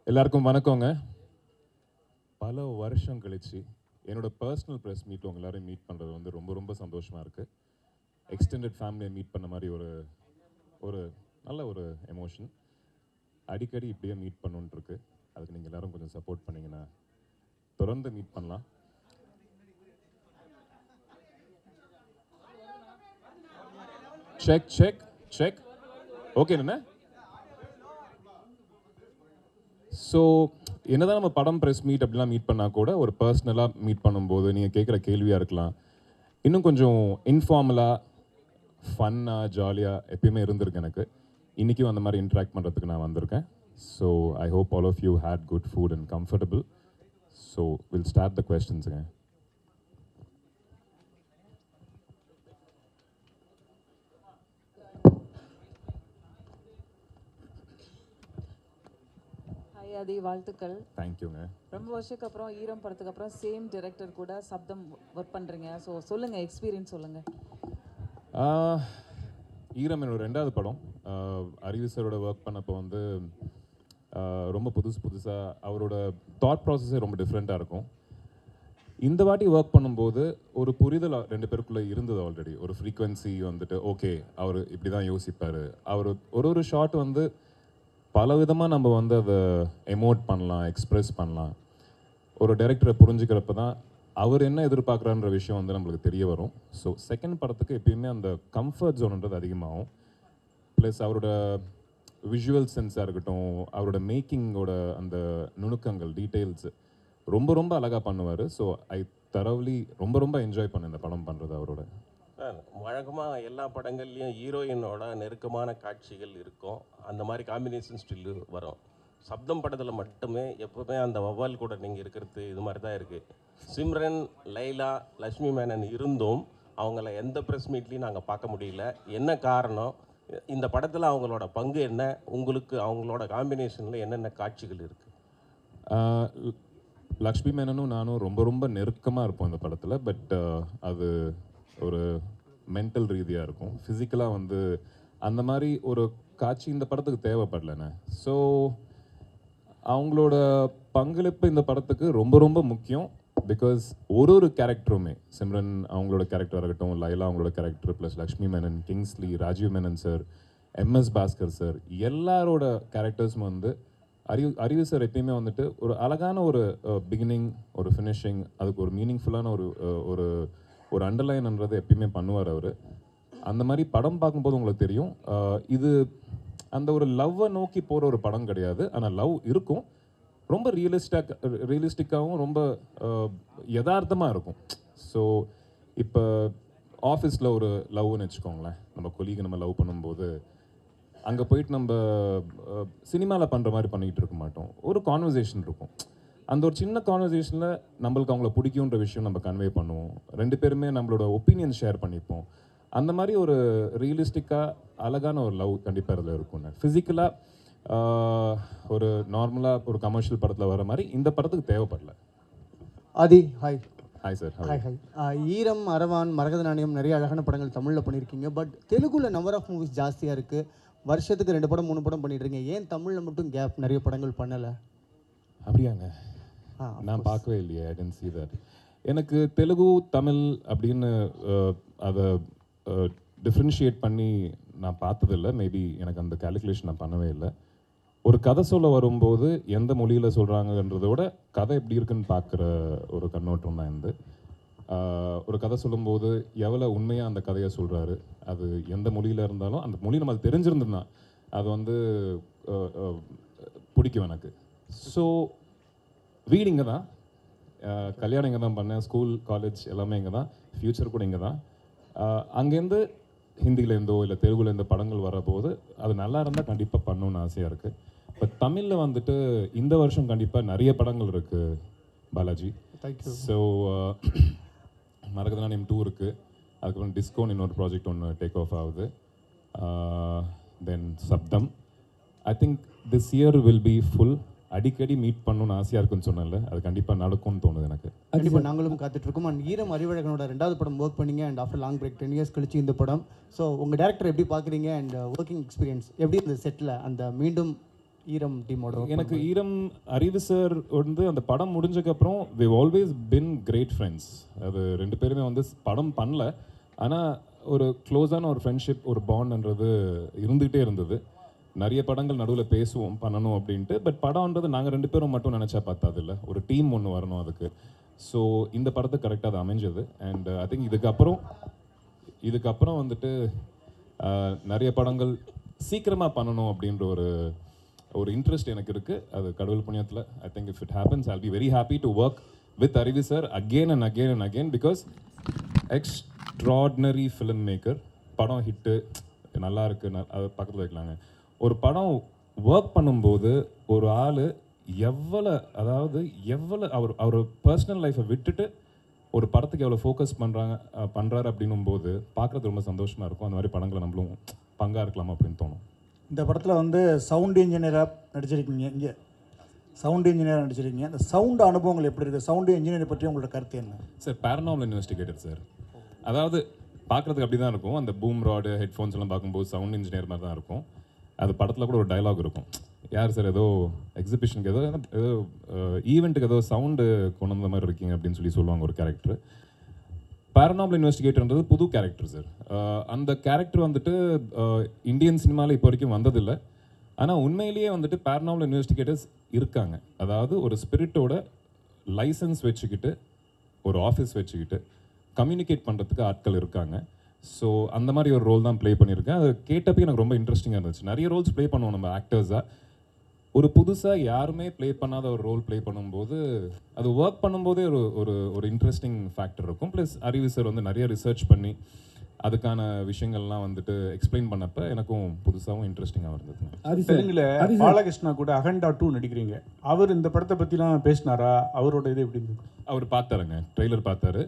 எல்லாருக்கும் வணக்கங்க. பல வருஷம் கழிச்சு என்னோட பர்சனல் ப்ரெஸ் மீட்டில் உங்க எல்லாரையும் மீட் பண்ணுறது வந்து ரொம்ப ரொம்ப சந்தோஷமாக இருக்குது. எக்ஸ்டெண்டட் ஃபேமிலியை மீட் பண்ண மாதிரி ஒரு ஒரு நல்ல ஒரு எமோஷன். அடிக்கடி இப்படியே மீட் பண்ணணுன்னு இருக்கு. அதுக்கு நீங்கள் எல்லாரும் கொஞ்சம் சப்போர்ட் பண்ணிங்கன்னா தொடர்ந்து மீட் பண்ணலாம். செக் செக் செக் ஓகே என்ன? ஸோ என்னதான் நம்ம படம் ப்ரெஸ் மீட் அப்படிலாம் மீட் பண்ணால் கூட ஒரு பர்சனலாக மீட் பண்ணும்போது நீங்கள் கேட்குற கேள்வியாக இருக்கலாம், இன்னும் கொஞ்சம் இன்ஃபார்மலாக ஃபன்னாக ஜாலியாக எப்பயுமே இருந்திருக்கு எனக்கு. இன்றைக்கும் அந்த மாதிரி இன்ட்ராக்ட் பண்ணுறதுக்கு நான் வந்திருக்கேன். So I hope all of you had good food and comfortable. So will start the கொஸ்டின்ஸுங்க. ஆதி வாழ்த்துக்கள். தேங்க்யூங்க. ரொம்ப வருஷத்துக்கு அப்புறம் ஈரம் படத்துக்கு அப்புறம் சேம் டைரக்டர் கூட சப்தம் ஒர்க் பண்ணுறீங்க. ஸோ சொல்லுங்கள், எக்ஸ்பீரியன்ஸ் சொல்லுங்கள். ஈரம் என்னோட 2வது படம். அறிவு சாரோட ஒர்க் பண்ணப்போ வந்து ரொம்ப புதுசாக அவரோட தாட் ப்ராசஸே ரொம்ப டிஃப்ரெண்ட்டாக இருக்கும். இந்த வாட்டி ஒர்க் பண்ணும்போது ஒரு புரிதல் 2 பேருக்குள்ளே இருந்தது ஆல்ரெடி. ஒரு ஃப்ரீக்வன்சி வந்துட்டு ஓகே அவர் இப்படி தான் யோசிப்பார். அவர் ஒரு ஷாட் வந்து பல விதமாக நம்ம வந்து அதை எமோட் பண்ணலாம், எக்ஸ்ப்ரெஸ் பண்ணலாம். ஒரு டைரக்டரை புரிஞ்சுக்கிறப்ப தான் அவர் என்ன எதிர்பார்க்குறான்ற விஷயம் வந்து நம்மளுக்கு தெரிய வரும். ஸோ செகண்ட் படத்துக்கு எப்பயுமே அந்த கம்ஃபர்ட் ஜோன்ன்றது அதிகமாகும். ப்ளஸ் அவரோட விஷுவல் சென்ஸாக இருக்கட்டும், அவரோட மேக்கிங்கோட அந்த நுணுக்கங்கள், டீட்டெயில்ஸ் ரொம்ப ரொம்ப அழகாக பண்ணுவார். ஸோ ஐ தரவ்லி ரொம்ப என்ஜாய் பண்ணேன் இந்த படம் பண்ணுறது அவரோட. வழக்கமாக எல்லா படங்கள்லேயும் ஹீரோயினோட நெருக்கமான காட்சிகள் இருக்கும். அந்த மாதிரி காம்பினேஷன் ஸ்டில்லு வரும். சப்தம் படத்தில் மட்டுமே எப்போவுமே அந்த வவ்வால் கூட நீங்கள் இருக்கிறது இது மாதிரி தான் இருக்குது. சிம்ரன், லைலா, லக்ஷ்மி மேனன் இருந்தும் அவங்கள எந்த ப்ரெஸ் மீட்லேயும் நாங்கள் பார்க்க முடியல. என்ன காரணம்? இந்த படத்தில் அவங்களோட பங்கு என்ன? உங்களுக்கு அவங்களோட காம்பினேஷனில் என்னென்ன காட்சிகள் இருக்குது? லக்ஷ்மி மேனனும் நானும் ரொம்ப நெருக்கமாக இருப்போம் இந்த படத்தில். பட் அது ஒரு மென்டல் ரீதியாக இருக்கும். ஃபிசிக்கலாக வந்து அந்த மாதிரி ஒரு காட்சி இந்த படத்துக்கு தேவைப்படலைண்ணே. ஸோ அவங்களோட பங்களிப்பு இந்த படத்துக்கு ரொம்ப முக்கியம். பிகாஸ் ஒரு கேரக்டருமே, சிம்ரன் அவங்களோட கேரக்டராக இருக்கட்டும், லைலா அவங்களோட character, plus Lakshmi Menon, Kingsley, Rajiv Menon sir, MS Bhaskar sir, எல்லாரோட கேரக்டர்ஸும் வந்து அறிவு சார் எப்பயுமே வந்துட்டு ஒரு அழகான ஒரு பிகினிங், ஒரு ஃபினிஷிங், அதுக்கு ஒரு மீனிங்ஃபுல்லான ஒரு ஒரு அண்டர்லைன்ன்றது எப்பயுமே பண்ணுவார் அவர். அந்த மாதிரி படம் பார்க்கும்போது உங்களுக்கு தெரியும், இது அந்த ஒரு லவ்வை நோக்கி போகிற ஒரு படம் கிடையாது. ஆனால் லவ் இருக்கும், ரொம்ப ரியலிஸ்டிக்காகவும் ரொம்ப யதார்த்தமாக இருக்கும். ஸோ இப்போ ஆஃபீஸில் ஒரு லவ்னு வச்சுக்கோங்களேன், நம்ம கொலீகை நம்ம லவ் பண்ணும்போது அங்கே போயிட்டு நம்ம சினிமாவில் பண்ணுற மாதிரி பண்ணிக்கிட்டு இருக்க மாட்டோம். ஒரு கான்வர்சேஷன் இருக்கும். அந்த ஒரு சின்ன கான்வர்சேஷனில் நம்மளுக்கு அவங்கள பிடிக்குன்ற விஷயம் நம்ம கன்வே பண்ணுவோம். 2 பேருமே நம்மளோட ஒப்பீனியன் ஷேர் பண்ணிப்போம். அந்த மாதிரி ஒரு ரியலிஸ்டிக்காக அழகான ஒரு லவ் கண்டிப்பாக அதில் இருக்கும்ண்ணே. ஃபிசிக்கலாக ஒரு நார்மலாக ஒரு கமர்ஷியல் படத்தில் வர மாதிரி இந்த படத்துக்கு தேவைப்படல. ஆதி ஹாய். Hi sir. ஹாய். ஈரம், அரவான், மரகத நாணயம் நிறைய அழகான படங்கள் தமிழில் பண்ணியிருக்கீங்க. பட் தெலுங்குல நம்பர் ஆஃப் மூவிஸ் ஜாஸ்தியாக இருக்குது. வருஷத்துக்கு 2 படம் 3 படம் பண்ணிட்டுருங்க. ஏன் தமிழில் மட்டும் கேப், நிறைய படங்கள் பண்ணலை? அப்படியாங்க? நான் பார்க்கவே இல்லையே. ஐ டென்ட் see that. எனக்கு தெலுங்கு, தமிழ் அப்படின்னு அதை டிஃப்ரென்ஷியேட் பண்ணி நான் பார்த்ததில்லை. மேபி எனக்கு அந்த கேல்குலேஷன் நான் பண்ணவே இல்லை. ஒரு கதை சொல்ல வரும்போது எந்த மொழியில் சொல்கிறாங்கன்றத விட கதை எப்படி இருக்குன்னு பார்க்குற ஒரு கண்ணோட்டம் தான் இருந்து. ஒரு கதை சொல்லும்போது எவ்வளோ உண்மையாக அந்த கதையை சொல்கிறாரு, அது எந்த மொழியில் இருந்தாலும் அந்த மொழி நம்ம அது தெரிஞ்சிருந்ததுன்னா அது வந்து பிடிக்கும் எனக்கு. ஸோ வீடு இங்கே தான், கல்யாணம் இங்கே தான் பண்ணேன், ஸ்கூல், காலேஜ் எல்லாமே இங்கே தான், ஃப்யூச்சர் கூட இங்கே தான். அங்கேருந்து ஹிந்திலேருந்தோ இல்லை தெலுங்குலேருந்து படங்கள் வரபோது அது நல்லா இருந்தால் கண்டிப்பாக பண்ணணுன்னு ஆசையாக இருக்குது. இப்போ தமிழில் வந்துட்டு இந்த வருஷம் கண்டிப்பாக நிறைய படங்கள் இருக்குது பாலாஜி. ஸோ மரகத நாணயம் 2 இருக்குது, அதுக்கப்புறம் டிஸ்கோன் இன்னொரு ப்ராஜெக்ட் ஒன்று டேக் ஆஃப் ஆகுது, தென் சப்தம். I think this year will be full. அடிக்கடி மீட் பண்ணணும்னு ஆசையாக இருக்குன்னு சொன்னேன்ல, அது கண்டிப்பாக நடக்கும்னு தோணுது எனக்கு. கண்டிப்பாக நாங்களும் காத்துட்ருக்கோம். அண்ட் ஈரம் அறிவழகனோட 2வது படம் ஒர்க் பண்ணீங்க. And after long break 10 years கழிச்சு இந்த படம். ஸோ உங்கள் டேரக்டர் எப்படி பார்க்குறீங்க? அண்ட் ஒர்க்கிங் எக்ஸ்பீரியன்ஸ் எப்படி இந்த செட்டில் அந்த மீண்டும் ஈரம் டீமோட எனக்கு ஈரம் அறிவு சார் வந்து அந்த படம் முடிஞ்சக்கப்புறம் we always been great friends. அது ரெண்டு பேருமே வந்து படம் பண்ணல, ஆனால் ஒரு க்ளோஸான ஒரு ஃப்ரெண்ட்ஷிப், ஒரு பாண்ட்ன்றது இருந்துகிட்டே இருந்தது. நிறைய படங்கள் நடுவில் பேசுவோம் பண்ணணும் அப்படின்ட்டு. பட் படம்ன்றது நாங்கள் ரெண்டு பேரும் மட்டும் நினச்சா பார்த்தது இல்லை, ஒரு டீம் ஒன்று வரணும் அதுக்கு. ஸோ இந்த படத்துக்கு கரெக்டாக அது அமைஞ்சது. அண்ட் ஐ திங்க் இதுக்கப்புறம் வந்துட்டு நிறைய படங்கள் சீக்கிரமாக பண்ணணும் அப்படின்ற ஒரு இன்ட்ரெஸ்ட் எனக்கு இருக்குது. அது கடவுள் புண்ணியத்தில் I think if it happens I'll be very happy to work with Arivu sir again and again and again, because extraordinary film maker. படம் ஹிட்டு நல்லா இருக்குது, அது பக்கத்தில் வைக்கலாங்க. ஒரு படம் ஒர்க் பண்ணும்போது ஒரு ஆள் எவ்வளோ அவர் பர்சனல் லைஃப்பை விட்டுட்டு ஒரு படத்துக்கு எவ்வளோ ஃபோக்கஸ் பண்ணுறாரு அப்படின்னும் போது பார்க்குறது ரொம்ப சந்தோஷமாக இருக்கும். அந்த மாதிரி படங்களை நம்மளும் பங்காக இருக்கலாம் அப்படின்னு தோணும். இந்த படத்தில் வந்து சவுண்ட் இன்ஜினியராக நடிச்சிருக்கீங்க, இங்கே சவுண்ட் இன்ஜினியராக நடிச்சிருக்கீங்க. இந்த சவுண்ட் அனுபவங்கள் எப்படி இருக்குது? சவுண்டு இன்ஜினியரை பற்றி உங்களோட கருத்து என்ன? Sir paranormal investigator sir. அதாவது பார்க்குறதுக்கு அப்படி தான் இருக்கும். அந்த பூம் ராடு ஹெட்ஃபோன்ஸ் எல்லாம் பார்க்கும்போது சவுண்ட் இன்ஜினியர் மாதிரி தான் இருக்கும். அது படத்தில் கூட ஒரு டைலாக் இருக்கும், யார் சார் ஏதோ எக்ஸிபிஷனுக்கு ஏதோ ஈவெண்ட்டுக்கு ஏதோ சவுண்டு கொண்டு வந்த மாதிரி இருக்கீங்க அப்படின்னு சொல்லுவாங்க ஒரு கேரக்டர். பேரநார்மல் இன்வெஸ்டிகேட்டர்ன்றது புது கேரக்டர் சார். அந்த கேரக்டர் வந்துட்டு இந்தியன் சினிமாவில் இப்போ வரைக்கும் வந்ததில்லை. ஆனால் உண்மையிலேயே வந்துட்டு பேரநார்மல் இன்வெஸ்டிகேட்டர்ஸ் இருக்காங்க. அதாவது ஒரு ஸ்பிரிட்டோட லைசன்ஸ் வச்சுக்கிட்டு ஒரு ஆஃபீஸ் வச்சுக்கிட்டு கம்யூனிகேட் பண்ணுறதுக்கு ஆட்கள் இருக்காங்க. ஸோ அந்த மாதிரி ஒரு ரோல் தான் ப்ளே பண்ணியிருக்கேன். அது கேட்டப்போ எனக்கு ரொம்ப இன்ட்ரெஸ்டிங்காக இருந்துச்சு. நிறைய ரோல்ஸ் ப்ளே பண்ணுவோம் நம்ம ஆக்டர்ஸாக. ஒரு புதுசாக யாருமே ப்ளே பண்ணாத ஒரு ரோல் ப்ளே பண்ணும்போது அது ஒர்க் பண்ணும்போதே ஒரு இன்ட்ரெஸ்டிங் ஃபேக்டர் இருக்கும். ப்ளஸ் அறிவு சார் வந்து நிறைய ரிசர்ச் பண்ணி அதுக்கான விஷயங்கள்லாம் வந்துட்டு எக்ஸ்பிளைன் பண்ணப்போ எனக்கும் புதுசாகவும் இன்ட்ரெஸ்டிங்காக இருந்தது. அது தெலுங்குல பாலகிருஷ்ணா கூட அகண்டா 2 நடிக்கிறீங்க. அவர் இந்த படத்தை பற்றிலாம் பேசினாரா? அவரோட இது எப்படி இருந்தது? அவர் பார்த்தாருங்க, ட்ரெய்லர் பார்த்தாரு,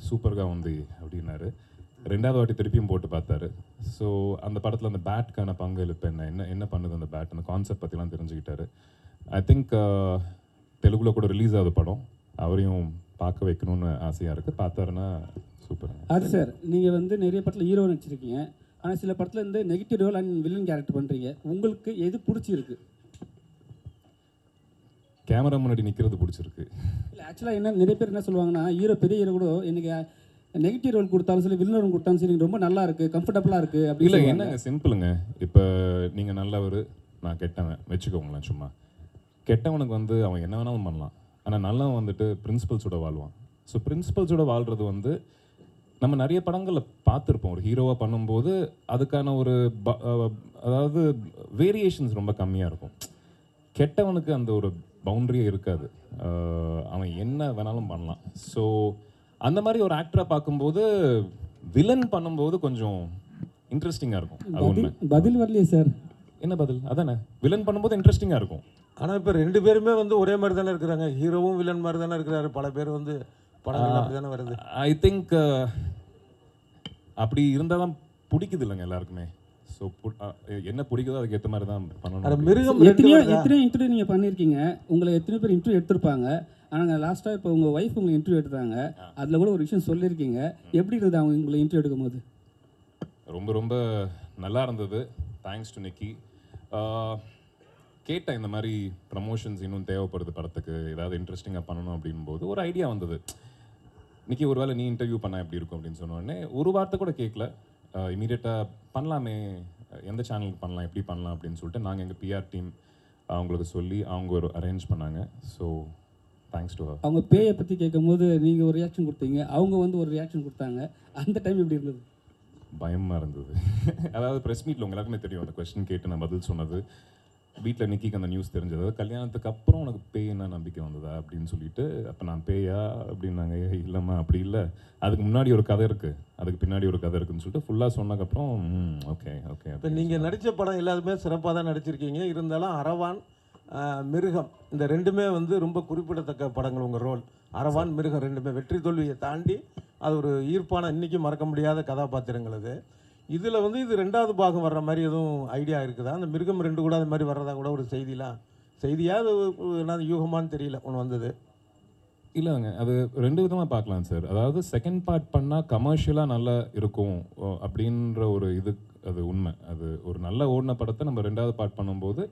சூப்பர்గా ఉంది அப்படின்னாரு. ரெண்டாவது வாட்டி திருப்பியும் போட்டு பார்த்தாரு. ஸோ அந்த படத்தில் அந்த பேட்டுக்கான பங்களிப்பு என்ன பண்ணுது அந்த பேட், அந்த கான்செப்ட் பற்றிலாம் தெரிஞ்சுக்கிட்டாரு. ஐ திங்க் தெலுங்குல கூட ரிலீஸ் ஆகுது படம், அவரையும் பார்க்க வைக்கணும்னு ஆசையாக இருக்குது. பார்த்தாருன்னா சூப்பர். அது சார், நீங்கள் வந்து நிறைய படத்தில் ஹீரோ நடிச்சிருக்கீங்க, ஆனால் சில படத்தில் வந்து negative role and villain character பண்ணுறீங்க. உங்களுக்கு எது பிடிச்சிருக்கு? கேமரா முன்னாடி நிற்கிறது பிடிச்சிருக்கு. இல்லை ஆக்சுவலாக என்ன நிறைய பேர் என்ன சொல்லுவாங்கன்னா, பெரிய ஹீரோ கூட எனக்கு நெகட்டிவ் ரோல் கொடுத்தாலும் சரி வில்லன் ரோல் கொடுத்தாலும் சரி ரொம்ப நல்லா இருக்குது, கம்ஃபர்டபுளாக இருக்குது அப்படி. இல்லை என்னங்க சிம்பிளுங்க, இப்போ நீங்கள் நல்லவர் நான் கெட்டவன் வச்சுக்கோங்களேன். சும்மா கெட்டவனுக்கு வந்து அவன் என்ன வேணாலும் பண்ணலாம், ஆனால் நல்லவன் வந்துட்டு பிரின்சிபல்ஸோட வாழ்வான். ஸோ பிரின்சிபல்ஸோட வாழ்கிறது வந்து நம்ம நிறைய படங்களில் பார்த்துருப்போம். ஒரு ஹீரோவாக பண்ணும்போது அதுக்கான அதாவது வேரியேஷன்ஸ் ரொம்ப கம்மியாக இருக்கும். கெட்டவனுக்கு அந்த ஒரு பவுண்டரியே இருக்காது, அவன் என்ன வேணாலும் பண்ணலாம். ஸோ அந்த மாதிரி ஒரு ஆக்டராக பார்க்கும்போது வில்லன் பண்ணும்போது கொஞ்சம் இன்ட்ரெஸ்டிங்காக இருக்கும். அது உண்மை. பதில் வரலையே சார். என்ன பதில்? அதானே வில்லன் பண்ணும்போது இன்ட்ரெஸ்டிங்காக இருக்கும். ஆனால் இப்போ ரெண்டு பேருமே வந்து ஒரே மாதிரி தானே இருக்கிறாங்க, ஹீரோவும் வில்லன் மாதிரி தானே இருக்கிறாரு. பல பேர் வந்து படம் அப்படி தானே வருது. ஐ திங்க் அப்படி இருந்தால் தான் பிடிக்குது இல்லைங்க எல்லாருக்குமே. ஸோ என்ன பிடிக்குதோ அதுக்கு ஏற்ற மாதிரி தான் பண்ணணும். மிருகம் எத்தனையோ இன்டர்வியூ நீங்கள் பண்ணியிருக்கீங்க, உங்களை எத்தனை பேர் இன்டர்வியூ எடுத்திருப்பாங்க. ஆனால் லாஸ்ட்டாக இப்போ உங்கள் ஒய்ஃப் உங்களை இன்டர்வியூ எடுத்தாங்க, அதில் கூட ஒரு விஷயம் சொல்லியிருக்கீங்க. எப்படி இருந்தது அவங்க உங்களை இன்டர்வியூ எடுக்கும் போது? ரொம்ப ரொம்ப நல்லா இருந்தது. தேங்க்ஸ் டு நிக்கி. கேட்டேன் இந்த மாதிரி ப்ரமோஷன்ஸ் இன்னும் தேவைப்படுது படத்துக்கு, ஏதாவது இன்ட்ரெஸ்டிங்காக பண்ணணும் அப்படின்போது ஒரு ஐடியா வந்தது. நிக்கி ஒருவேளை நீ இன்டர்வியூ பண்ண எப்படி இருக்கும் அப்படின்னு சொன்னோடனே ஒரு வார்த்தை கூட கேட்கல, இமீடியட்டாக பண்ணலாமே, எந்த சேனலுக்கு பண்ணலாம், எப்படி பண்ணலாம் அப்படின்னு சொல்லிட்டு நாங்கள் எங்கள் பிஆர் டீம் அவங்களுக்கு சொல்லி அவங்க ஒரு அரேஞ்ச் பண்ணாங்க. So thanks to her. அவங்க பேயை பற்றி கேட்கும்போது நீங்கள் ஒரு ரியாக்ஷன் கொடுத்தீங்க, அவங்க வந்து ஒரு ரியாக்ஷன் கொடுத்தாங்க. அந்த டைம் எப்படி இருந்தது? பயமாக இருந்தது. அதாவது ப்ரெஸ் மீட்டில் உங்க எல்லாருக்குமே தெரியும், அந்த கொஸ்டின் கேட்டு நான் பதில் சொன்னது. வீட்டில் நிக்கிக்கு அந்த நியூஸ் தெரிஞ்சது. கல்யாணத்துக்கு அப்புறம் உனக்கு பேய்னா நம்பிக்கை வந்ததா அப்படின்னு சொல்லிட்டு, அப்போ நான் பேயா அப்படின்னாங்க. இல்லைம்மா அப்படி இல்லை, அதுக்கு முன்னாடி ஒரு கதை இருக்குது, அதுக்கு பின்னாடி ஒரு கதை இருக்குதுன்னு சொல்லிட்டு ஃபுல்லாக சொன்னதுக்கப்புறம் ஓகே ஓகே. இப்போ நீங்கள் நடித்த படம் எல்லாருமே சிறப்பாக தான் நடிச்சிருக்கீங்க. இருந்தாலும் அரவான், மிருகம் இந்த ரெண்டுமே வந்து ரொம்ப குறிப்பிடத்தக்க படங்கள். உங்கள் ரோல் அரவான், மிருகம் ரெண்டுமே வெற்றி தோல்வியை தாண்டி அது ஒரு ஈர்ப்பான இன்றைக்கும் மறக்க முடியாத கதாபாத்திரங்கள். அது இதில் வந்து இது ரெண்டாவது பாகம் வர்ற மாதிரி எதுவும் ஐடியா இருக்குதா? அந்த மிருகம் 2 கூட அது மாதிரி வர்றதா கூட ஒரு செய்தியாக அது என்ன யூகமானு தெரியல ஒன்று வந்தது. இல்லைங்க, அது 2 விதமாக பார்க்கலாம் சார். அதாவது செகண்ட் பார்ட் பண்ணால் கமர்ஷியலாக நல்லா இருக்கும் அப்படின்ற ஒரு இது அது உண்மை. அது ஒரு நல்ல ஓடின படத்தை நம்ம 2வது பார்ட் பண்ணும்போது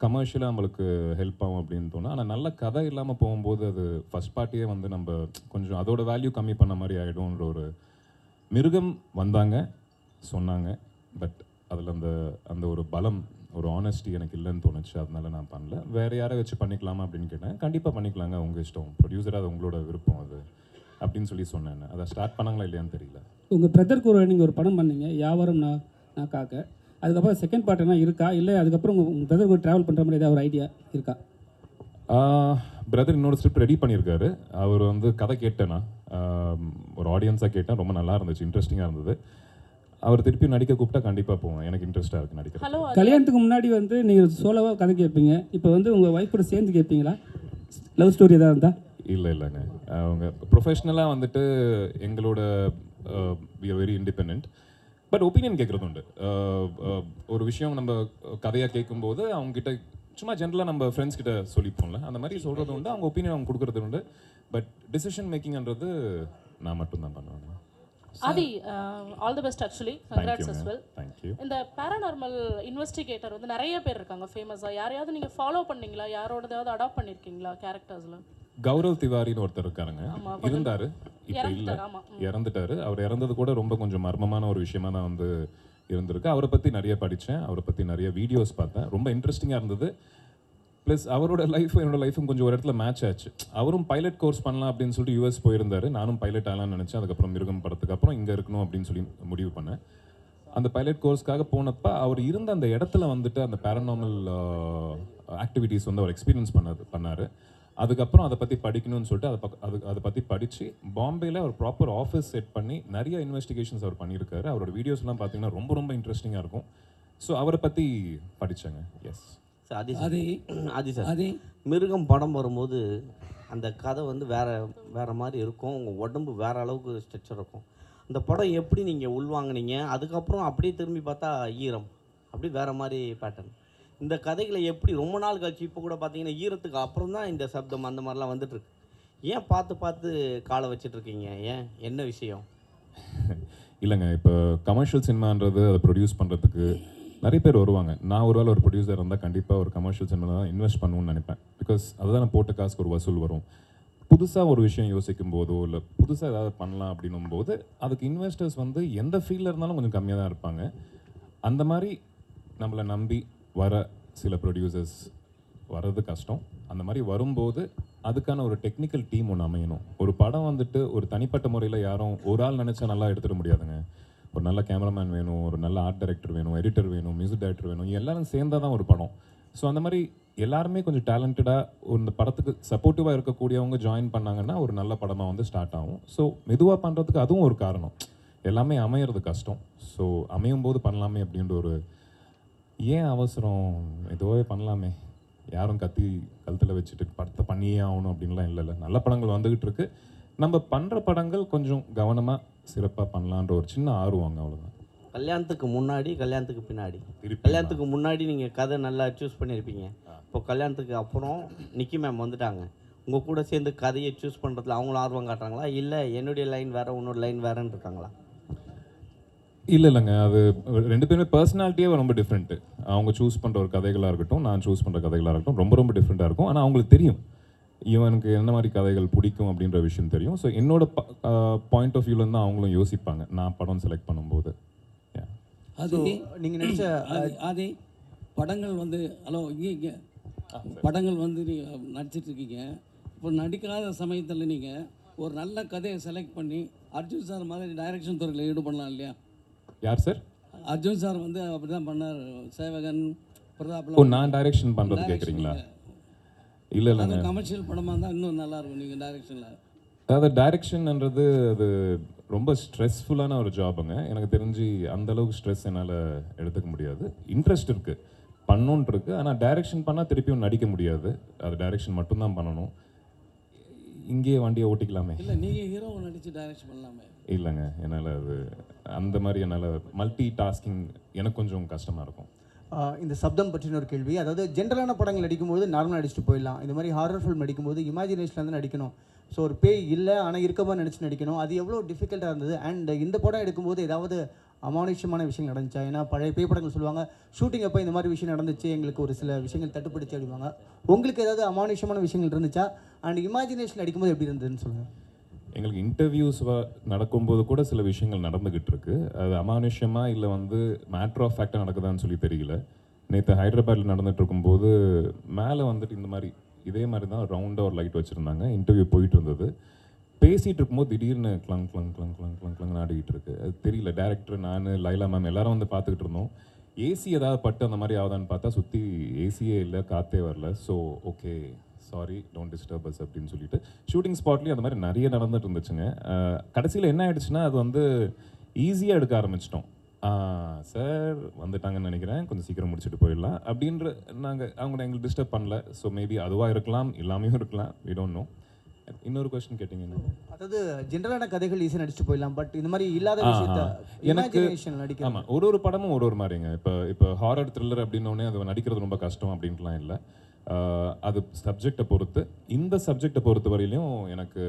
கமர்ஷியலாக நம்மளுக்கு ஹெல்ப் ஆகும் அப்படின்னு தோணும். ஆனால் நல்ல கதை இல்லாமல் போகும்போது அது ஃபஸ்ட் பார்ட்டியே வந்து நம்ம கொஞ்சம் அதோட வேல்யூ கம்மி பண்ண மாதிரி ஆகிடும்ன்ற ஒரு மிருகம் வந்தாங்க சொன்னாங்க. பட் அதில் அந்த ஒரு பலம், ஒரு ஆனஸ்டி எனக்கு இல்லைன்னு தோணுச்சு. அதனால நான் பண்ணல. வேறு யாரை வச்சு பண்ணிக்கலாமா அப்படின்னு கேட்டேன். கண்டிப்பாக பண்ணிக்கலாங்க, உங்கள் இஷ்டம், ப்ரொடியூசராக அது உங்களோட விருப்பம் அது அப்படின்னு சொன்னேன். அதை ஸ்டார்ட் பண்ணாங்களா இல்லையான்னு தெரியல. உங்கள் பிரதருக்கு ஒரு நீங்கள் ஒரு படம் பண்ணீங்க, யாவரும் நான் காக்க. அதுக்கப்புறம் செகண்ட் பார்ட் என்ன இருக்கா, இல்லை அதுக்கப்புறம் உங்கள் பிரதருக்கு ஒரு ட்ராவல் பண்ணுற மாதிரி ஏதாவது ஒரு ஐடியா இருக்கா? பிரதர் இன்னொரு ஸ்கிரிப்ட் ரெடி பண்ணியிருக்காரு. அவர் வந்து கதை கேட்டேன்னா ஒரு ஆடியன்ஸாக கேட்டேன், ரொம்ப நல்லா இருந்துச்சு, இன்ட்ரெஸ்டிங்காக இருந்தது. அவர் திருப்பி நடிக்க கூப்பிட்டா கண்டிப்பாக போவேன். எனக்கு இன்ட்ரெஸ்ட்டாக இருக்குது நடிக்க. கல்யாணத்துக்கு முன்னாடி வந்து நீங்கள் சோலோவாக கதை கேட்பீங்க, இப்போ வந்து உங்கள் ஒய்ஃப் கூட சேர்ந்து கேட்பீங்களா? லவ் ஸ்டோரி ஏதாவது இருந்தால்? இல்லைங்க, அவங்க ப்ரொஃபஷ்னலாக வந்துட்டு எங்களோட we are very independent. But opinion கேட்குறது உண்டு. ஒரு விஷயம் நம்ம கதையாக கேட்கும்போது அவங்ககிட்ட சும்மா ஜென்ரலாக நம்ம ஃப்ரெண்ட்ஸ் கிட்ட சொல்லிப்போம்ல, அந்த மாதிரி சொல்கிறது உண்டு. அவங்க ஒப்பீனியன் அவங்க கொடுக்குறது உண்டு. பட் டிசிஷன் மேக்கிங்ன்றது நான் மட்டும்தான் பண்ணுவேன். Adhi, all the best. Actually congrats as well. Thank you. இந்த பேரானார்மல் இன்வெஸ்டிகேட்டர் வந்து நிறைய பேர் இருக்காங்க ஃபேமஸாக. யாரையாவது நீங்கள் ஃபாலோ பண்ணீங்களா? யாரோடதாவது அடாப்ட் பண்ணியிருக்கீங்களா கேரக்டர்ஸில்? கௌரவ் திவாரின்னு ஒருத்தர் இருக்காருங்க, இருந்தார், இப்போ இல்லை, இறந்துட்டாரு. அவர் இறந்தது கூட ரொம்ப கொஞ்சம் மர்மமான ஒரு விஷயமா தான் வந்து இருந்திருக்கு. அவரை பற்றி நிறைய படித்தேன், அவரை பற்றி நிறைய வீடியோஸ் பார்த்தேன், ரொம்ப இன்ட்ரெஸ்டிங்காக இருந்தது. ப்ளஸ் அவரோட லைஃப்பும் என்னோட லைஃப்பும் கொஞ்சம் ஒரு இடத்துல மேட்ச் ஆச்சு. அவரும் பைலட் கோர்ஸ் பண்ணலாம் அப்படின்னு சொல்லிட்டு யூஎஸ் போயிருந்தார். நானும் பைலட் ஆகலாம்னு நினச்சேன். அதுக்கப்புறம் மிருகம் படத்துக்கு அப்புறம் இங்கே இருக்கணும் அப்படின்னு சொல்லி முடிவு பண்ணேன். அந்த பைலட் கோர்ஸ்க்காக போனப்போ அவர் இருந்த அந்த இடத்துல வந்துட்டு அந்த பேரனார்மல் ஆக்டிவிட்டீஸ் வந்து அவர் எக்ஸ்பீரியன்ஸ் பண்ணார். அதுக்கப்புறம் அதை பற்றி படிக்கணும்னு சொல்லிட்டு அதை பற்றி படித்து பாம்பேயில் ஒரு ப்ராப்பர் ஆஃபீஸ் செட் பண்ணி நிறைய இன்வெஸ்டிகேஷன்ஸ் அவர் பண்ணியிருக்காரு. அவரோட வீடியோஸ்லாம் பார்த்தீங்கன்னா ரொம்ப ரொம்ப இன்ட்ரெஸ்டிங்காக இருக்கும். ஸோ அவரை பற்றி படித்தாங்க. எஸ் ஆதி சார், மிருகம் படம் வரும்போது அந்த கதை வந்து வேறு மாதிரி இருக்கும். உங்கள் உடம்பு வேறு அளவுக்கு ஸ்ட்ரக்சர் இருக்கும். அந்த படம் எப்படி நீங்கள் உள்வாங்கினீங்க? அதுக்கப்புறம் அப்படியே திரும்பி பார்த்தா ஈரம், அப்படி வேறு மாதிரி பேட்டர்ன். இந்த கதைகளை எப்படி ரொம்ப நாள் கழிச்சு இப்போ கூட பார்த்தீங்கன்னா ஈரத்துக்கு அப்புறம் தான் இந்த சப்தம் அந்த மாதிரிலாம் வந்துட்டுருக்கு. ஏன் பார்த்து காலை வச்சிட்ருக்கீங்க? ஏன், என்ன விஷயம்? இல்லைங்க, இப்போ கமர்ஷியல் சினிமான்றது அதை ப்ரொடியூஸ் பண்ணுறதுக்கு நிறைய பேர் வருவாங்க. நான் ஒருவேளை ஒரு ப்ரொடியூசர் இருந்தால் கண்டிப்பாக ஒரு கமர்ஷியல் சினிமா தான் இன்வெஸ்ட் பண்ணணும்னு நினைப்பேன். பிகாஸ் அதுதான் போட்ட காசுக்கு ஒரு வசூல் வரும். புதுசாக ஒரு விஷயம் யோசிக்கும் போதோ இல்லை புதுசாக ஏதாவது பண்ணலாம் அப்படின்னும் போது அதுக்கு இன்வெஸ்டர்ஸ் வந்து எந்த ஃபீல்டில் இருந்தாலும் கொஞ்சம் கம்மியாக தான் இருப்பாங்க. அந்த மாதிரி நம்மளை நம்பி வர சில ப்ரொடியூசர்ஸ் வர்றது கஷ்டம். அந்த மாதிரி வரும்போது அதுக்கான ஒரு டெக்னிக்கல் டீம் ஒன்று அமையணும். ஒரு படம் வந்துட்டு ஒரு தனிப்பட்ட முறையில் யாரும் ஒரு ஆள் நினச்சா நல்லா எடுத்துட முடியாதுங்க. ஒரு நல்ல கேமராமேன் வேணும், ஒரு நல்ல ஆர்ட் டைரக்டர் வேணும், எடிட்டர் வேணும், மியூசிக் டைரக்டர் வேணும். எல்லாரும் சேர்ந்தால் தான் ஒரு படம். ஸோ அந்த மாதிரி எல்லாருமே கொஞ்சம் டேலண்டடாக இந்த படத்துக்கு சப்போர்ட்டிவாக இருக்கக்கூடியவங்க ஜாயின் பண்ணாங்கன்னா ஒரு நல்ல படமாக வந்து ஸ்டார்ட் ஆகும். ஸோ மெதுவாக பண்ணுறதுக்கு அதுவும் ஒரு காரணம். எல்லாமே அமையிறது கஷ்டம். ஸோ அமையும் போது பண்ணலாமே அப்படின்ற ஒரு, ஏன் அவசரம், எதுவாகவே பண்ணலாமே, யாரும் கத்தி கழுத்தில் வச்சுட்டு படத்தை பண்ணியே ஆகணும் அப்படின்லாம் இல்லைல்ல. நல்ல படங்கள் வந்துக்கிட்டு இருக்கு. நம்ம பண்ணுற படங்கள் கொஞ்சம் கவனமாக சிறப்பாக பண்ணலான்ற ஒரு சின்ன ஆர்வங்க, அவ்வளோதான். கல்யாணத்துக்கு முன்னாடி, கல்யாணத்துக்கு பின்னாடி. கல்யாணத்துக்கு முன்னாடி நீங்கள் கதை நல்லா சூஸ் பண்ணியிருப்பீங்க. இப்போ கல்யாணத்துக்கு அப்புறம் நிக்கி மேம் வந்துட்டாங்க. உங்கள் கூட சேர்ந்து கதையை சூஸ் பண்ணுறதுல அவங்களும் ஆர்வம் காட்டுறாங்களா, இல்லை என்னுடைய லைன் வேறு உன்னோட லைன் வேறுன்னு இருக்காங்களா? இல்லைங்க, அது ரெண்டு பேருமே பர்சனாலிட்டியே ரொம்ப டிஃப்ரெண்ட்டு. அவங்க சூஸ் பண்ணுற ஒரு கதைகளாக இருக்கட்டும், நான் சூஸ் பண்ணுற கதைகளாக இருக்கட்டும், ரொம்ப ரொம்ப டிஃப்ரெண்ட்டாக இருக்கும். ஆனால் அவங்களுக்கு தெரியும் இவனுக்கு என்ன மாதிரி கதைகள் பிடிக்கும் அப்படின்ற விஷயம் தெரியும். ஸோ என்னோட பாயிண்ட் ஆஃப் வியூலேருந்து தான் அவங்களும் யோசிப்பாங்க நான் படம் செலக்ட் பண்ணும்போது. அது நீங்கள் நினச்ச அதே படங்கள் வந்து இங்கே படங்கள் வந்து நீங்கள் நடிச்சிட்ருக்கீங்க. இப்போ நடிக்காத சமயத்தில் நீங்கள் ஒரு நல்ல கதையை செலக்ட் பண்ணி அர்ஜுன் சார் மாதிரி டைரக்ஷன் துறையில் ஈடுபடலாம் இல்லையா? யார் சார்? அர்ஜுன் சார் வந்து அப்படி தான் பண்ணார். சேவகன், பிரதாப். நான் டைரக்ஷன் பண்ணுறது கேட்குறீங்களா? இல்லை இல்லைங்க, கமர்ஷியல் படமாக இருந்தால் இன்னும் நல்லாயிருக்கும் நீங்கள் டைரக்ஷனில். அதாவது டைரக்ஷன்ன்றது அது ரொம்ப ஸ்ட்ரெஸ்ஃபுல்லான ஒரு ஜாபுங்க. எனக்கு தெரிஞ்சு அந்தளவுக்கு ஸ்ட்ரெஸ் என்னால் எடுத்துக்க முடியாது. இன்ட்ரெஸ்ட் இருக்குது, பண்ணணுன்ட்டு இருக்குது. ஆனால் டைரக்ஷன் பண்ணால் திருப்பியும் நடிக்க முடியாது. அது டைரக்ஷன் மட்டும்தான் பண்ணணும். இங்கேயே வண்டியை ஓட்டிக்கலாமே. இல்லை, நீங்கள் ஹீரோவை நடித்து டைரக்ஷன் பண்ணலாமே. இல்லைங்க, என்னால் அது அந்த மாதிரி என்னால் மல்டி டாஸ்கிங் எனக்கு கொஞ்சம் கஷ்டமாக இருக்கும். இந்த சப்தம் பற்றின ஒரு கேள்வி. அதாவது ஜென்ரலான படங்கள் நடிக்கும்போது நார்மலாக நடிச்சுட்டு போயிடலாம். இந்த மாதிரி ஹாரர் ஃபில்ம் நடிக்கும்போது இமேஜினேஷனில் வந்து நடிக்கணும். ஸோ ஒரு பேய் இல்லை ஆனால் இருக்கமாக நினச்சி நடிக்கணும். அது எவ்வளோ டிஃபிகல்ட்டாக இருந்தது. அண்ட் இந்த படம் எடுக்கும்போது ஏதாவது அமானுஷ்யமான விஷயங்கள் நடந்துச்சா? ஏன்னா பழைய பேய் படங்கள் சொல்லுவாங்க ஷூட்டிங் அப்போ இந்த மாதிரி விஷயம் நடந்துச்சு, எங்களுக்கு ஒரு சில விஷயங்கள் தட்டுப்படுச்சு அப்படிவாங்க. உங்களுக்கு ஏதாவது அமானுஷ்யமான விஷயங்கள் இருந்துச்சா? அண்ட் இமேஜினேஷன் அடிக்கும்போது எப்படி இருந்ததுன்னு சொல்லுங்கள். எங்களுக்கு இன்டர்வியூஸ் நடக்கும்போது கூட சில விஷயங்கள் நடந்துக்கிட்டு இருக்கு. அது அமானுஷ்யமாக இல்லை வந்து மேட்ரு ஆஃப் ஃபேக்டாக நடக்குதான்னு சொல்லி தெரியல. நேற்று ஹைதராபாத்தில் நடந்துட்டு இருக்கும்போது மேலே வந்துட்டு இந்த மாதிரி இதே மாதிரி தான் ரவுண்டாக ஒரு லைட் வச்சுருந்தாங்க. இன்டர்வியூ போயிட்டு இருந்தது. பேசிகிட்டு இருக்கும்போது திடீர்னு கிளங் கிளங் கிளங் கிளங் கிளங் கிளங் ஆடிக்கிட்டு இருக்கு. அது தெரியல. டேரக்டர், நான், லைலா மேம் எல்லாரும் வந்து பார்த்துக்கிட்டு இருந்தோம். ஏசி ஏதாவது பட்டு அந்த மாதிரி ஆகுதான்னு பார்த்தா சுற்றி ஏசியே இல்லை, காற்றே வரல. So okay, sorry, don't disturb us அப்படின்னு சொல்லிட்டு ஷூட்டிங் ஸ்பாட்லேயும் அந்த மாதிரி நிறைய நடந்துட்டு இருந்துச்சுங்க. கடைசியில் என்ன ஆயிடுச்சுன்னா அது வந்து ஈஸியாக எடுக்க ஆரம்பிச்சிட்டோம். சார் வந்துட்டாங்கன்னு நினைக்கிறேன், கொஞ்சம் சீக்கிரம் முடிச்சுட்டு போயிடலாம் அப்படின்ற அவங்க எங்களுக்கு டிஸ்டர்ப் பண்ணல. ஸோ மேபி அதுவாக இருக்கலாம், இல்லாமையும் இருக்கலாம், வி டோன்ட் நோ. இன்னொரு கொஸ்டின் கேட்டிங்க. அதாவது ஜென்ரலான கதைகள் ஈஸியாக நடிச்சுட்டு போயிடலாம், பட் இந்த மாதிரி இல்லாத விஷயத்தை எனக்கு நடிக்க. ஆமாம், ஒரு படமும் ஒரு மாதிரிங்க. இப்போ ஹாரர் த்ரில்லர் அப்படின்னோடனே அது நடிக்கிறது ரொம்ப கஷ்டம் அப்படின்ட்டுலாம் இல்லை. அது சப்ஜெக்டை பொறுத்து. இந்த சப்ஜெக்டை பொறுத்த வரையிலையும் எனக்கு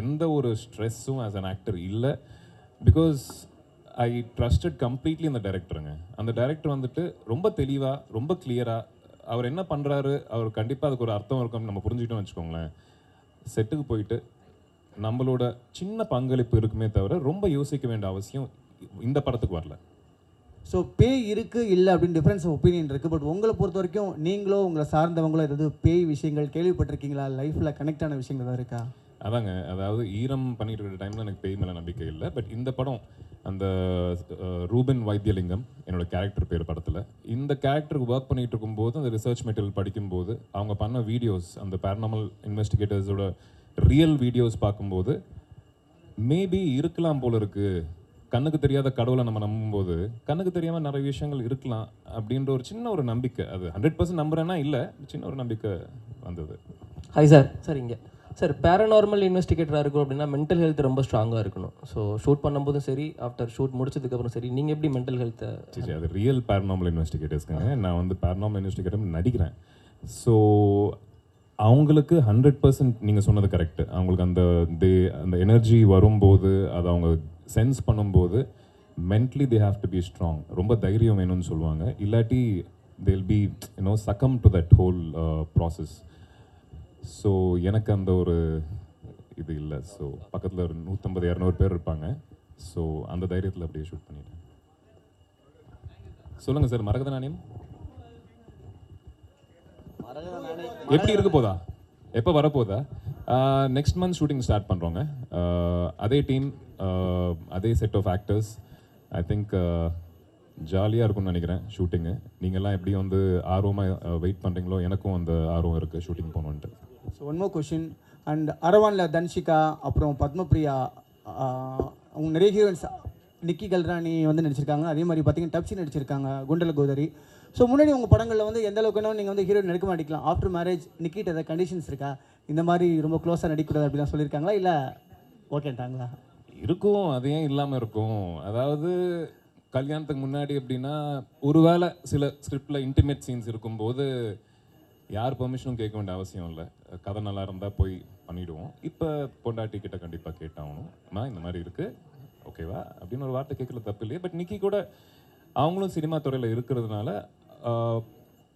எந்த ஒரு ஸ்ட்ரெஸ்ஸும் ஆஸ் அன் ஆக்டர் இல்லை. பிகாஸ் ஐ ட்ரஸ்டட் கம்ப்ளீட்லி அந்த டைரக்டருங்க. அந்த டைரக்டர் வந்துட்டு ரொம்ப தெளிவாக, ரொம்ப கிளியராக அவர் என்ன பண்ணுறாரு, அவர் கண்டிப்பாக அதுக்கு ஒரு அர்த்தம் இருக்கும்னு நம்ம புரிஞ்சுக்கிட்டோம்னு வச்சுக்கோங்களேன். செட்டுக்கு போயிட்டு நம்மளோட சின்ன பங்களிப்பு இருக்குமே தவிர ரொம்ப யோசிக்க வேண்டிய அவசியம் இந்த படத்துக்கு வரல. ஸோ பேய் இருக்குது இல்லை அப்படின்னு டிஃப்ரென்ஸ் ஒப்பீனியன் இருக்குது. பட் உங்களை பொறுத்த வரைக்கும் நீங்களோ உங்களை சார்ந்தவங்களோ ஏதாவது பேய் விஷயங்கள் கேள்விப்பட்டிருக்கீங்களா? லைஃப்பில் கனெக்ட் ஆன விஷயங்கள் தான் இருக்கா? அதாங்க, அதாவது ஈரம் பண்ணிட்டு இருக்கிற டைமில் எனக்கு பேய் மேலே நம்பிக்கை இல்லை. பட் இந்த படம் அந்த ரூபன் வைத்தியலிங்கம் என்னோட கேரக்டர் பேர் படத்தில், இந்த கேரக்டருக்கு ஒர்க் பண்ணிகிட்டு இருக்கும்போது அந்த ரிசர்ச் மெட்டீரியல் படிக்கும்போது அவங்க பண்ண வீடியோஸ், அந்த பேரனாமல் இன்வெஸ்டிகேட்டர்ஸோட ரியல் வீடியோஸ் பார்க்கும்போது மேபி இருக்கலாம் போல இருக்குது. கண்ணுக்கு தெரியாத கடவுளை நம்ம நம்பும்போது கண்ணுக்கு தெரியாமல் நிறைய விஷயங்கள் இருக்கலாம் அப்படின்ற ஒரு சின்ன ஒரு நம்பிக்கை. அது 100% நம்புறேன்னா இல்லை, சின்ன ஒரு நம்பிக்கை வந்தது. Hi sir. சார் இங்கே சார் பேரநார்மல் இன்வெஸ்டிகேட்டராக இருக்கும் அப்படின்னா மென்டல் ஹெல்த் ரொம்ப ஸ்ட்ராங்காக இருக்கணும். ஸோ ஷூட் பண்ணும்போதும் சரி, ஆஃப்டர் ஷூட் முடிச்சதுக்கப்புறம் சரி, நீங்கள் எப்படி மென்டல் ஹெல்த்தை? சரி, அது ரியல் பேரநார்மல் இன்வெஸ்டிகேட்டர்ஸ்க்குங்க. நான் வந்து பேரநார்மல் இன்வெஸ்டிகேட்டர் நடிக்கிறேன். ஸோ அவங்களுக்கு 100% நீங்கள் சொன்னது கரெக்டு. அவங்களுக்கு அந்த எனர்ஜி வரும்போது, அதை அவங்க சென்ஸ் பண்ணும்போது mentally they have to be strong. ரொம்ப தைரியம் வேணும்னு சொல்லுவாங்க. இல்லாட்டி they will be சக்கம் to that whole process. So எனக்கு அந்த ஒரு இது இல்லை. ஸோ பக்கத்தில் ஒரு 150-200 பேர் இருப்பாங்க. ஸோ அந்த தைரியத்தில் அப்படியே ஷூட் பண்ணிட்டேன். சொல்லுங்கள் சார். மரகத நாணயம் எப்படி இருக்க போதா, எப்போ வரப்போதா? நெக்ஸ்ட் மந்த் ஷூட்டிங் ஸ்டார்ட் பண்ணுறோங்க. அதே டீம், அதே set of actors. I think ஜாலியாக இருக்கும்னு நினைக்கிறேன் ஷூட்டிங்கு. நீங்கள்லாம் எப்படி வந்து ஆர்வமாக வெயிட் பண்ணுறீங்களோ எனக்கும் அந்த ஆர்வம் இருக்குது ஷூட்டிங் போகணுன்ட்டு. So one more question. And அரவானில் தன்ஷிகா, அப்புறம் பத்மபிரியா, அவங்க நிறைய ஹீரோயின்ஸ், நிக்கி கல்ராணி வந்து நடிச்சிருக்காங்க. அதே மாதிரி பார்த்தீங்கன்னா டப்சி நடிச்சிருக்காங்க, குண்டல கோதரி. ஸோ முன்னாடி உங்கள் படங்களில் வந்து எந்த அளவுக்குன்னா நீங்கள் வந்து ஹீரோயின் நடிக்க மாட்டிக்கலாம். ஆஃப்டர் மேரேஜ் நிக்கிட்ட ஏதாவது கண்டிஷன்ஸ் இருக்கா? இந்த மாதிரி ரொம்ப க்ளோஸாக நடிக்கக்கூடாது அப்படிலாம் சொல்லியிருக்காங்களா, இல்லை ஓகேட்டாங்களா? இருக்கும், அது ஏன் இல்லாமல் இருக்கும். அதாவது கல்யாணத்துக்கு முன்னாடி அப்படின்னா ஒருவேளை சில ஸ்கிரிப்டில் இன்டிமேட் சீன்ஸ் இருக்கும்போது யார் பெர்மிஷனும் கேட்க வேண்டிய அவசியம் இல்லை. கதை நல்லா இருந்தால் போய் பண்ணிவிடுவோம். இப்போ பொண்டாட்டி கிட்ட கண்டிப்பாக கேட்டாகணும், நான் இந்த மாதிரி இருக்குது ஓகேவா அப்படின்னு ஒரு வார்த்தை கேட்கல தப்பு இல்லையே. பட் நிக்கி கூட அவங்களும் சினிமா துறையில் இருக்கிறதுனால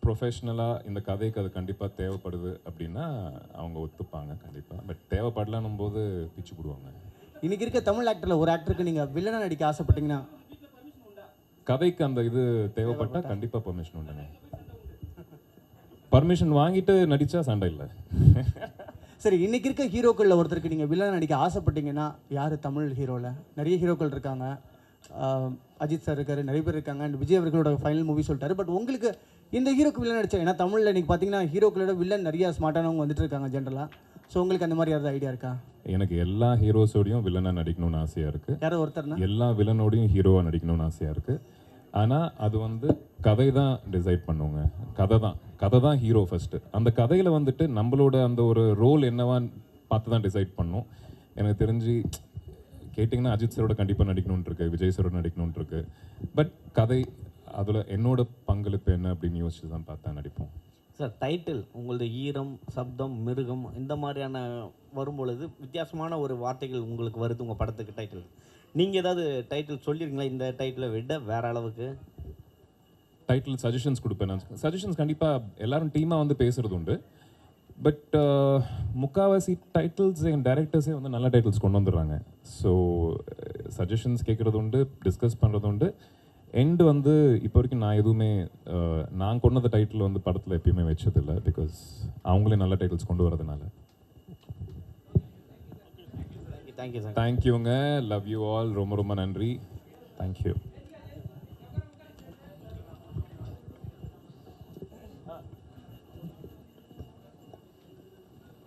ப்ரொஃபஷ்னலாக இந்த கதைக்கு அது கண்டிப்பாக தேவைப்படுது அப்படின்னா அவங்க ஒத்துப்பாங்க கண்டிப்பாக. பட் தேவைப்படலான்னும் போது பிச்சு போடுவாங்க. இன்றைக்கி இருக்க தமிழ் ஆக்டரில் ஒரு ஆக்டருக்கு நீங்கள் வில்லனாக நடிக்க ஆசைப்பட்டீங்கன்னா கதைக்கு அந்த இது தேவைப்பட்டால் கண்டிப்பாக பெர்மிஷன் உண்டுங்க. பர்மிஷன் வாங்கிட்டு நடித்தா சண்டை இல்லை. சரி, இன்றைக்கி இருக்க ஹீரோக்களில் ஒருத்தருக்கு நீங்கள் வில்லனாக நடிக்க ஆசைப்பட்டீங்கன்னா யார்? தமிழ் ஹீரோவில் நிறைய ஹீரோக்கள் இருக்காங்க. அஜித் சார் இருக்காரு, நிறைய பேர் இருக்காங்க. அண்ட் விஜய் அவர்களோட ஃபைனல் மூவி சொல்லிட்டாரு. பட் உங்களுக்கு இந்த ஹீரோக்கு வில்லன் நடிச்சா, ஏன்னா தமிழில் இன்றைக்கி பார்த்தீங்கன்னா ஹீரோக்களோட வில்லன் நிறையா ஸ்மார்ட்டானவங்க வந்துட்டு இருக்காங்க ஜென்ரலாக. ஸோ உங்களுக்கு அந்த மாதிரி யாராவது ஐடியா இருக்கா? எனக்கு எல்லா ஹீரோஸோடையும் வில்லனாக நடிக்கணும்னு ஆசையாக இருக்குது. யாரோ ஒருத்தர்னா எல்லா வில்லனோடையும் ஹீரோவாக நடிக்கணும்னு ஆசையாக இருக்குது. ஆனால் அது வந்து கதை தான் டிசைட் பண்ணுவோங்க. கதை தான் ஹீரோ ஃபஸ்ட்டு. அந்த கதையில் வந்துட்டு நம்மளோட அந்த ஒரு ரோல் என்னவான்னு பார்த்து தான் டிசைட் பண்ணணும். எனக்கு தெரிஞ்சு கேட்டிங்கன்னா அஜித் சாரோட கண்டிப்பாக நடிக்கணும்னு இருக்கு, விஜய் சாரோட நடிக்கணும்னு இருக்கு. பட் கதை அதில் என்னோட பங்களிப்பு என்ன அப்படின்னு யோசிச்சு தான் பார்த்தா நடிப்போம். சார் டைட்டில் உங்களது ஈரம், சப்தம், மிருகம் இந்த மாதிரியான வரும்பொழுது வித்தியாசமான ஒரு வார்த்தைகள் உங்களுக்கு வருது உங்கள் படத்துக்கு டைட்டில். நீங்கள் ஏதாவது டைட்டில் சொல்லியிருக்கீங்களா இந்த டைட்டிலை விட வேறு அளவுக்கு? டைட்டில் சஜஷன்ஸ் கொடுப்பேன் நான். சஜஷன்ஸ் கண்டிப்பாக எல்லாரும் டீமாக வந்து பேசுகிறது உண்டு. பட் முக்கால்வாசி டைட்டில்ஸ் என் டைரக்டர்ஸே வந்து நல்ல டைட்டில்ஸ் கொண்டு வந்துடுறாங்க. ஸோ சஜஷன்ஸ் கேட்குறது உண்டு, டிஸ்கஸ் பண்ணுறது உண்டு. எண்டு வந்து இப்போ வரைக்கும் நான் எதுவுமே நான் கொண்டு வந்த டைட்டில் வந்து படத்தில் எப்பயுமே வச்சதில்லை. பிகாஸ் அவங்களே நல்ல டைட்டில்ஸ் கொண்டு வரதுனால. Thank you sir. தேங்க்யூங்க. Love you all. ரொம்ப ரொம்ப நன்றி. தேங்க்யூ.